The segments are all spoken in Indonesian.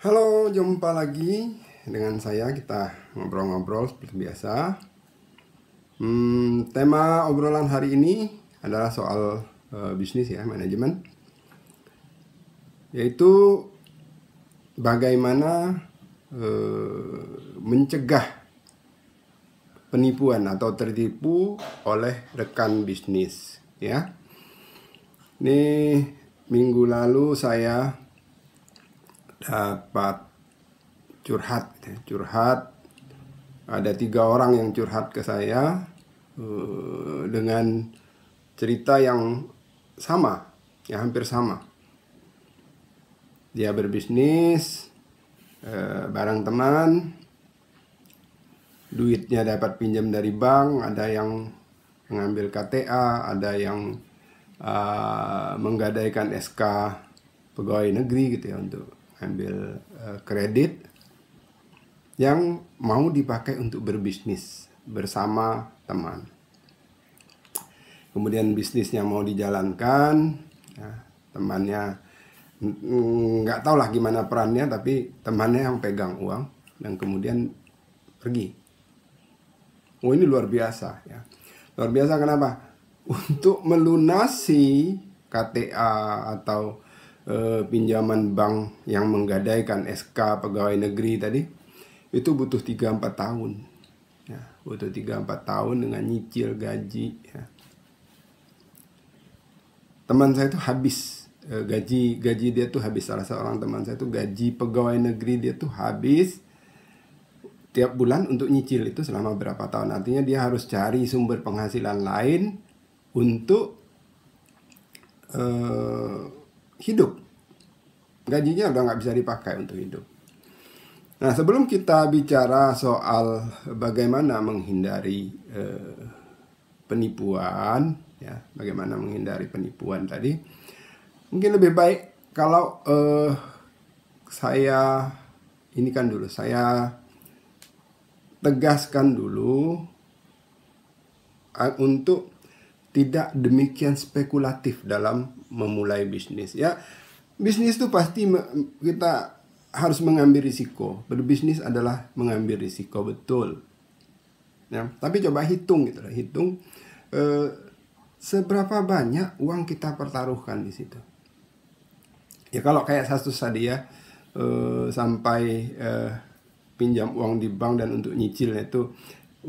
Halo, jumpa lagi dengan saya. Kita ngobrol-ngobrol seperti biasa. Tema obrolan hari ini adalah soal bisnis ya, manajemen. Yaitu bagaimana mencegah penipuan atau tertipu oleh rekan bisnis ya. Ini minggu lalu saya dapat curhat. Ada 3 orang yang curhat ke saya dengan cerita yang sama, ya hampir sama. Dia berbisnis bareng teman, duitnya dapat pinjam dari bank, ada yang mengambil KTA, ada yang menggadaikan SK pegawai negeri gitu ya untuk ambil kredit yang mau dipakai untuk berbisnis bersama teman. Kemudian bisnisnya mau dijalankan, ya, temannya nggak tahu lah gimana perannya, tapi temannya yang pegang uang dan kemudian pergi. Oh, ini luar biasa ya. Luar biasa kenapa? Untuk melunasi KTA atau pinjaman bank yang menggadaikan SK pegawai negeri tadi, itu butuh 3-4 tahun ya, butuh 3-4 tahun dengan nyicil gaji ya. Teman saya itu habis gaji dia tuh habis. Salah seorang teman saya itu gaji pegawai negeri dia tuh habis tiap bulan untuk nyicil itu selama berapa tahun. Artinya dia harus cari sumber penghasilan lain untuk hidup. Gajinya udah nggak bisa dipakai untuk hidup. Nah, sebelum kita bicara soal bagaimana menghindari penipuan, ya, bagaimana menghindari penipuan tadi, mungkin lebih baik kalau saya tegaskan dulu untuk tidak demikian spekulatif dalam memulai bisnis. Ya, bisnis itu pasti kita harus mengambil risiko. Berbisnis adalah mengambil risiko, betul. Ya, tapi coba hitung gitu, hitung seberapa banyak uang kita pertaruhkan di situ. Ya kalau kayak kasus tadi ya, sampai pinjam uang di bank dan untuk nyicilnya itu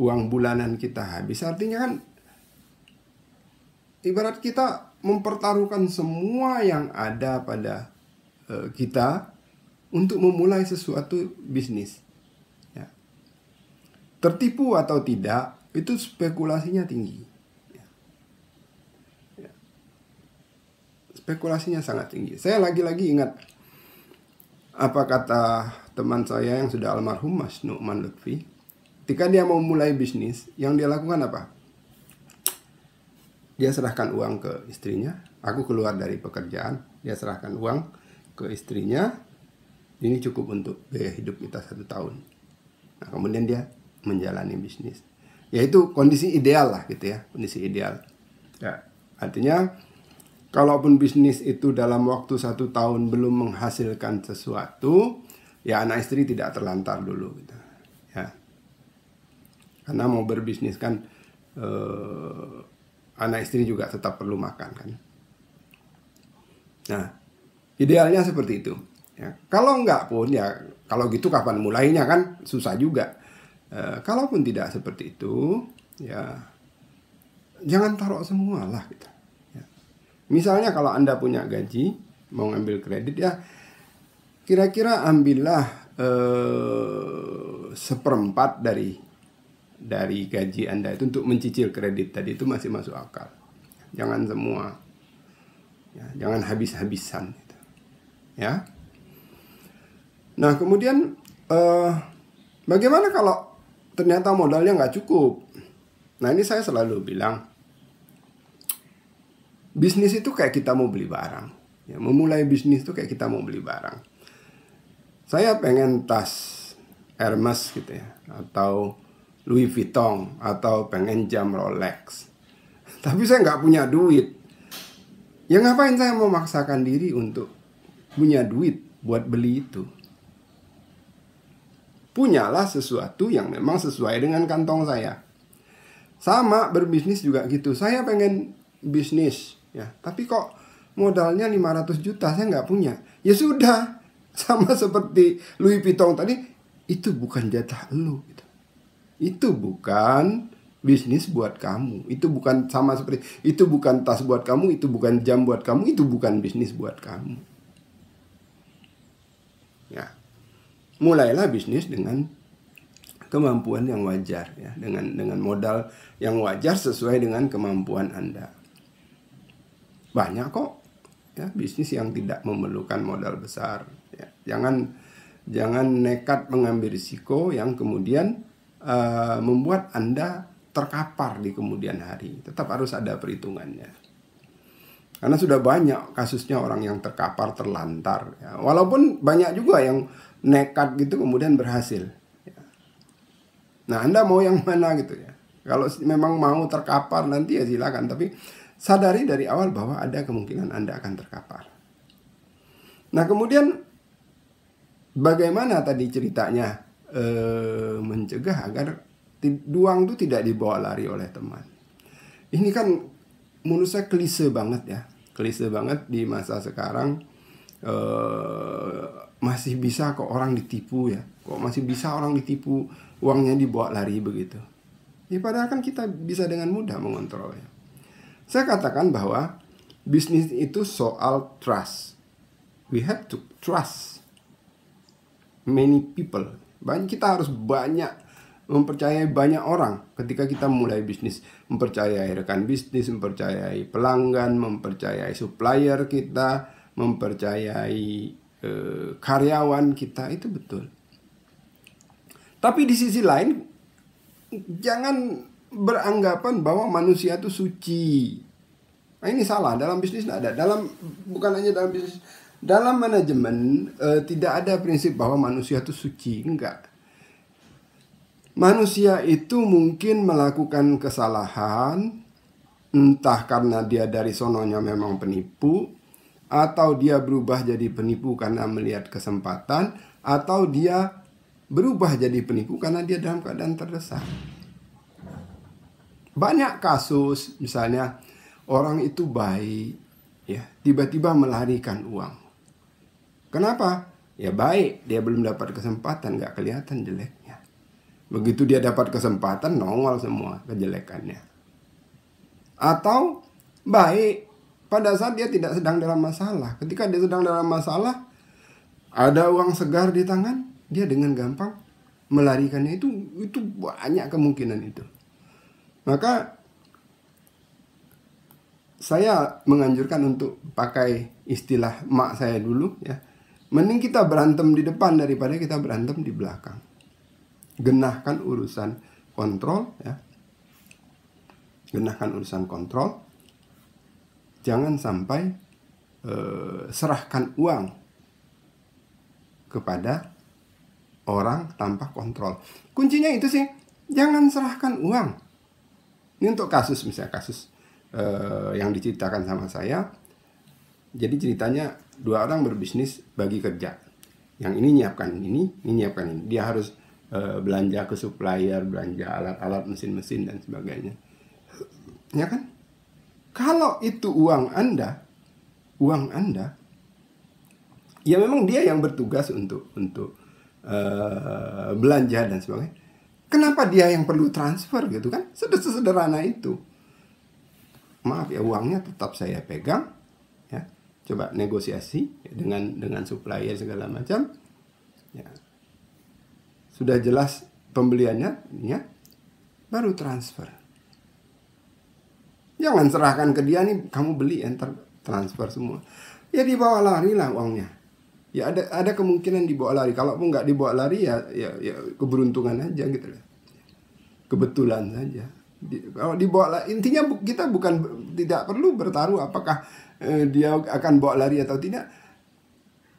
uang bulanan kita habis. Artinya kan ibarat kita mempertaruhkan semua yang ada pada kita untuk memulai sesuatu bisnis ya. Tertipu atau tidak itu spekulasinya tinggi ya. Ya. Spekulasinya sangat tinggi. Saya lagi-lagi ingat apa kata teman saya yang sudah almarhum, Mas Nu'man Lutfi. Ketika dia mau mulai bisnis, yang dia lakukan apa? Dia serahkan uang ke istrinya. Aku keluar dari pekerjaan, dia serahkan uang ke istrinya. Ini cukup untuk biaya hidup kita 1 tahun. Nah, kemudian dia menjalani bisnis. Yaitu kondisi ideal lah gitu ya, kondisi ideal. Ya, artinya kalaupun bisnis itu dalam waktu 1 tahun belum menghasilkan sesuatu, ya anak istri tidak terlantar dulu gitu. Ya. Karena mau berbisnis kan anak istri juga tetap perlu makan kan. Nah, idealnya seperti itu. Ya, kalau enggak pun ya, kalau gitu kapan mulainya kan susah juga. Kalaupun tidak seperti itu, ya jangan taruh semua lah gitu. Ya. Misalnya kalau Anda punya gaji, mau ngambil kredit ya, kira-kira ambillah 1/4 dari gaji Anda itu untuk mencicil kredit tadi, itu masih masuk akal. Jangan semua, ya, jangan habis-habisan gitu. Ya. Nah, kemudian bagaimana kalau ternyata modalnya nggak cukup? Nah, ini saya selalu bilang, bisnis itu kayak kita mau beli barang. Ya, memulai bisnis itu kayak kita mau beli barang. Saya pengen tas Hermes gitu ya, atau Louis Vuitton, atau pengen jam Rolex. Tapi saya nggak punya duit. Ya ngapain saya memaksakan diri untuk punya duit buat beli itu? punyalah sesuatu yang memang sesuai dengan kantong saya. Sama berbisnis juga gitu. Saya pengen bisnis, ya, tapi kok modalnya 500 juta, saya nggak punya. Ya sudah, sama seperti Louis Vuitton tadi, itu bukan jatah lu. Gitu. Itu bukan bisnis buat kamu. Itu bukan sama seperti, itu bukan tas buat kamu, itu bukan jam buat kamu, itu bukan bisnis buat kamu. Ya. Mulailah bisnis dengan kemampuan yang wajar, ya, dengan modal yang wajar sesuai dengan kemampuan Anda. Banyak kok, ya, bisnis yang tidak memerlukan modal besar. Ya. Jangan nekat mengambil risiko yang kemudian membuat Anda terkapar di kemudian hari. Tetap harus ada perhitungannya. Karena sudah banyak kasusnya orang yang terkapar, terlantar. Ya. Walaupun banyak juga yang nekat gitu kemudian berhasil. Ya. Nah, Anda mau yang mana gitu ya? Kalau memang mau terkapar nanti ya silakan. Tapi sadari dari awal bahwa ada kemungkinan Anda akan terkapar. Nah, kemudian bagaimana tadi ceritanya mencegah agar uang itu tidak dibawa lari oleh teman. Ini kan menurut saya klise banget ya. Klise banget di masa sekarang. Masih bisa kok orang ditipu ya. Kok masih bisa orang ditipu, uangnya dibawa lari begitu. Ya, padahal kan kita bisa dengan mudah mengontrolnya. Saya katakan bahwa bisnis itu soal trust. We have to trust many people. Kita harus banyak mempercayai banyak orang ketika kita mulai bisnis. Mempercayai rekan bisnis, mempercayai pelanggan, mempercayai supplier kita, mempercayai karyawan kita, itu betul. Tapi di sisi lain, jangan beranggapan bahwa manusia itu suci. Nah, ini salah. Dalam bisnis tidak ada. Bukan hanya dalam bisnis, dalam manajemen tidak ada prinsip bahwa manusia itu suci. Enggak. Manusia itu mungkin melakukan kesalahan, entah karena dia dari sononya memang penipu, atau dia berubah jadi penipu karena melihat kesempatan, atau dia berubah jadi penipu karena dia dalam keadaan terdesak. Banyak kasus, misalnya orang itu baik, ya, tiba-tiba melarikan uang. Kenapa? Ya baik, dia belum dapat kesempatan, nggak kelihatan jeleknya. Begitu dia dapat kesempatan, nongol semua kejelekannya. Atau baik pada saat dia tidak sedang dalam masalah. Ketika dia sedang dalam masalah, ada uang segar di tangan, dia dengan gampang melarikannya. Itu banyak kemungkinan itu. Maka saya menganjurkan untuk pakai istilah mak saya dulu, ya. Mending kita berantem di depan daripada kita berantem di belakang. Genahkan urusan kontrol, ya. Genahkan urusan kontrol. Jangan sampai serahkan uang kepada orang tanpa kontrol. Kuncinya itu sih, jangan serahkan uang. Ini untuk kasus, misalnya kasus yang diceritakan sama saya. Jadi ceritanya 2 orang berbisnis bagi kerja. Yang ini nyiapkan ini nyiapkan ini. Dia harus belanja ke supplier, belanja alat-alat, mesin-mesin dan sebagainya. Ya kan? Kalau itu uang Anda, ya memang dia yang bertugas untuk belanja dan sebagainya. Kenapa dia yang perlu transfer gitu kan? Sederhana itu. Maaf ya, uangnya tetap saya pegang, ya. Coba negosiasi ya, dengan supplier segala macam. Ya. Sudah jelas pembeliannya, ya, baru transfer. Jangan serahkan ke dia nih, kamu beli, enter transfer semua. Ya dibawa lari lah uangnya. Ya ada kemungkinan dibawa lari. Kalaupun nggak dibawa lari ya keberuntungan aja gitu lah. Kebetulan saja. Kalau dibawa lari, intinya kita tidak perlu bertaruh apakah dia akan bawa lari atau tidak.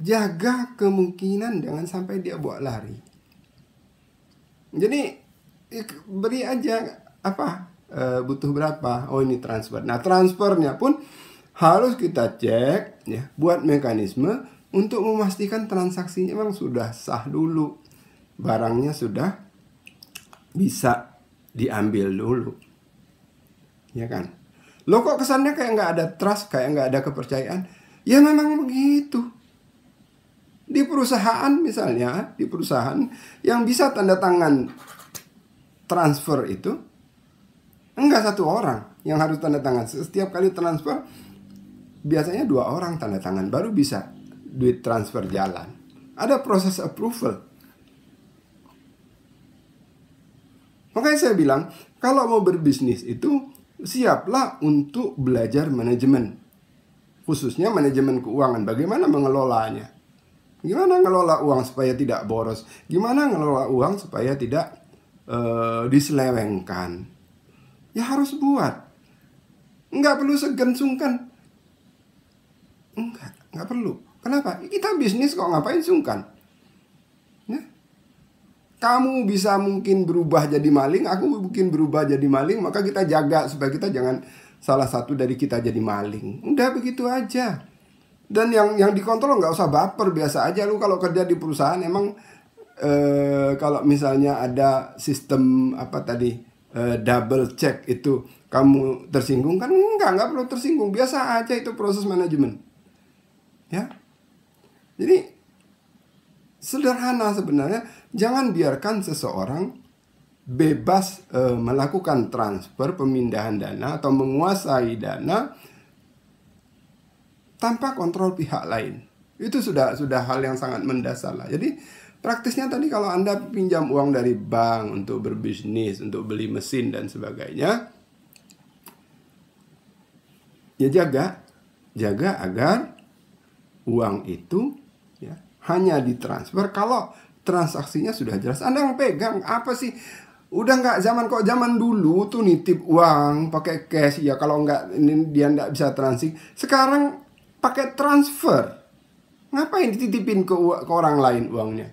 Jaga kemungkinan jangan sampai dia bawa lari. Jadi beri aja butuh berapa? Oh ini transfer. Nah transfernya pun harus kita cek ya, buat mekanisme untuk memastikan transaksinya memang sudah sah dulu. barangnya sudah bisa diambil dulu. Ya kan? Loh kok kesannya kayak nggak ada trust, kayak nggak ada kepercayaan? Ya memang begitu. Di perusahaan misalnya, di perusahaan yang bisa tanda tangan transfer itu, enggak satu orang yang harus tanda tangan. Setiap kali transfer, biasanya 2 orang tanda tangan, baru bisa duit transfer jalan. Ada proses approval. Makanya saya bilang, kalau mau berbisnis itu, siaplah untuk belajar manajemen. Khususnya manajemen keuangan, bagaimana mengelolanya. Gimana ngelola uang supaya tidak boros? Gimana ngelola uang supaya tidak diselewengkan? Ya harus buat. Nggak perlu segan sungkan. Nggak perlu. Kenapa? Kita bisnis kok, ngapain sungkan? Ya? Kamu bisa mungkin berubah jadi maling, aku mungkin berubah jadi maling, maka kita jaga supaya kita jangan salah satu dari kita jadi maling. Udah begitu aja. Dan yang dikontrol nggak usah baper, biasa aja. Lu kalau kerja di perusahaan emang kalau misalnya ada sistem apa tadi double check itu kamu tersinggung kan? Nggak perlu tersinggung, biasa aja, itu proses manajemen. Ya, jadi sederhana sebenarnya. Jangan biarkan seseorang bebas melakukan transfer, pemindahan dana atau menguasai dana tanpa kontrol pihak lain. Itu sudah hal yang sangat mendasar lah. Jadi praktisnya tadi, kalau Anda pinjam uang dari bank untuk berbisnis, untuk beli mesin dan sebagainya, ya jaga agar uang itu ya hanya ditransfer kalau transaksinya sudah jelas. Anda yang pegang apa sih? Udah nggak zaman dulu tuh nitip uang pakai cash ya, kalau nggak ini dia nggak bisa transaksi. Sekarang pakai transfer. Ngapain dititipin ke orang lain uangnya?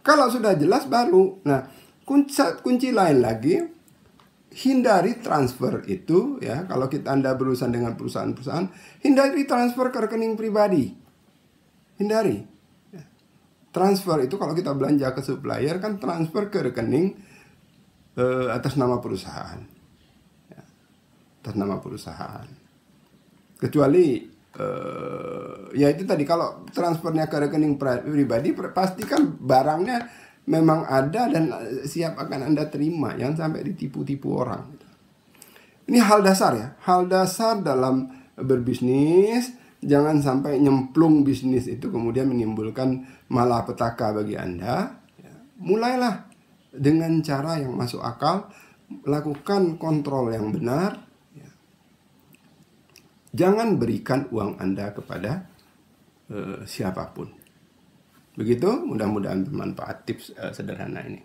Kalau sudah jelas baru. Nah, kunci lain lagi, hindari transfer itu ya. Kalau Anda berurusan dengan perusahaan-perusahaan, hindari transfer ke rekening pribadi. Hindari. Transfer itu kalau kita belanja ke supplier kan transfer ke rekening atas nama perusahaan. Ya, atas nama perusahaan. Kecuali ya itu tadi, kalau transfernya ke rekening pribadi, pastikan barangnya memang ada dan siap akan Anda terima. Jangan sampai ditipu-tipu orang. Ini hal dasar ya, hal dasar dalam berbisnis. Jangan sampai nyemplung bisnis itu kemudian menimbulkan malapetaka bagi Anda. Mulailah dengan cara yang masuk akal, lakukan kontrol yang benar. Jangan berikan uang Anda kepada siapapun. Begitu, mudah-mudahan bermanfaat tips sederhana ini.